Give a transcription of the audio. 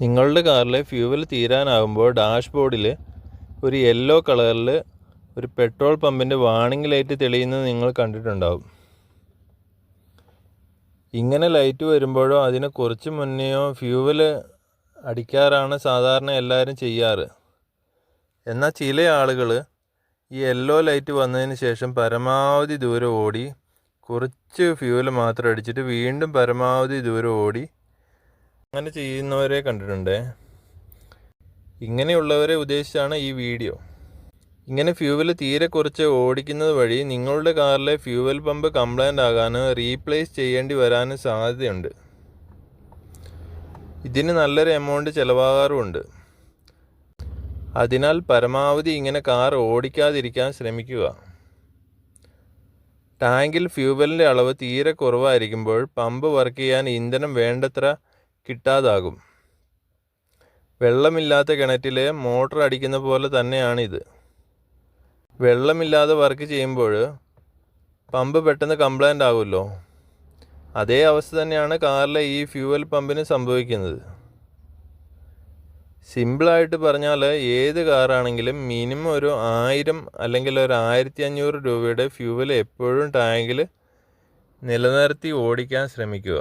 നിങ്ങളുടെ കാറിലെ ഫ്യൂവൽ തീരാനാകുമ്പോൾ ഡാഷ്ബോർഡിൽ ഒരു യെല്ലോ കളറിൽ ഒരു പെട്രോൾ പമ്പിൻ്റെ വാർണിംഗ് ലൈറ്റ് തെളിയുന്നത് നിങ്ങൾ കണ്ടിട്ടുണ്ടാവും. ഇങ്ങനെ ലൈറ്റ് വരുമ്പോഴോ അതിന് കുറച്ച് മുന്നെയോ ഫ്യൂവൽ അടിക്കാറാണ് സാധാരണ എല്ലാവരും ചെയ്യാറ്. എന്നാൽ ചില ആളുകൾ ഈ യെല്ലോ ലൈറ്റ് വന്നതിന് ശേഷം പരമാവധി ദൂരം ഓടി കുറച്ച് ഫ്യൂവൽ മാത്രം അടിച്ചിട്ട് വീണ്ടും പരമാവധി ദൂരം ഓടി അങ്ങനെ ചെയ്യുന്നവരെ കണ്ടിട്ടുണ്ട്. ഇങ്ങനെയുള്ളവരെ ഉദ്ദേശിച്ചാണ് ഈ വീഡിയോ. ഇങ്ങനെ ഫ്യൂവൽ തീരെ കുറച്ച് ഓടിക്കുന്നത് വഴി നിങ്ങളുടെ കാറിലെ ഫ്യൂവൽ പമ്പ് കംപ്ലൈൻ്റ് ആകാനും റീപ്ലേസ് ചെയ്യേണ്ടി വരാനും സാധ്യതയുണ്ട്. ഇതിന് നല്ലൊരു എമൗണ്ട് ചിലവാകാറുമുണ്ട്. അതിനാൽ പരമാവധി ഇങ്ങനെ കാർ ഓടിക്കാതിരിക്കാൻ ശ്രമിക്കുക. ടാങ്കിൽ ഫ്യൂവലിൻ്റെ അളവ് തീരെ കുറവായിരിക്കുമ്പോൾ പമ്പ് വർക്ക് ചെയ്യാൻ ഇന്ധനം വേണ്ടത്ര കിട്ടാതാകും. വെള്ളമില്ലാത്ത കിണറ്റിൽ മോട്ടർ അടിക്കുന്ന പോലെ തന്നെയാണിത്. വെള്ളമില്ലാതെ വർക്ക് ചെയ്യുമ്പോൾ പമ്പ് പെട്ടെന്ന് കംപ്ലൈൻ്റ് ആകുമല്ലോ. അതേ അവസ്ഥ തന്നെയാണ് കാറിലെ ഈ ഫ്യൂവൽ പമ്പിന് സംഭവിക്കുന്നത്. സിമ്പിളായിട്ട് പറഞ്ഞാൽ ഏത് കാറാണെങ്കിലും മിനിമം ഒരു 1000 അല്ലെങ്കിൽ ഒരു 1500 രൂപയുടെ ഫ്യൂവൽ എപ്പോഴും ടാങ്കിൽ നിലനിർത്തി ഓടിക്കാൻ ശ്രമിക്കുക.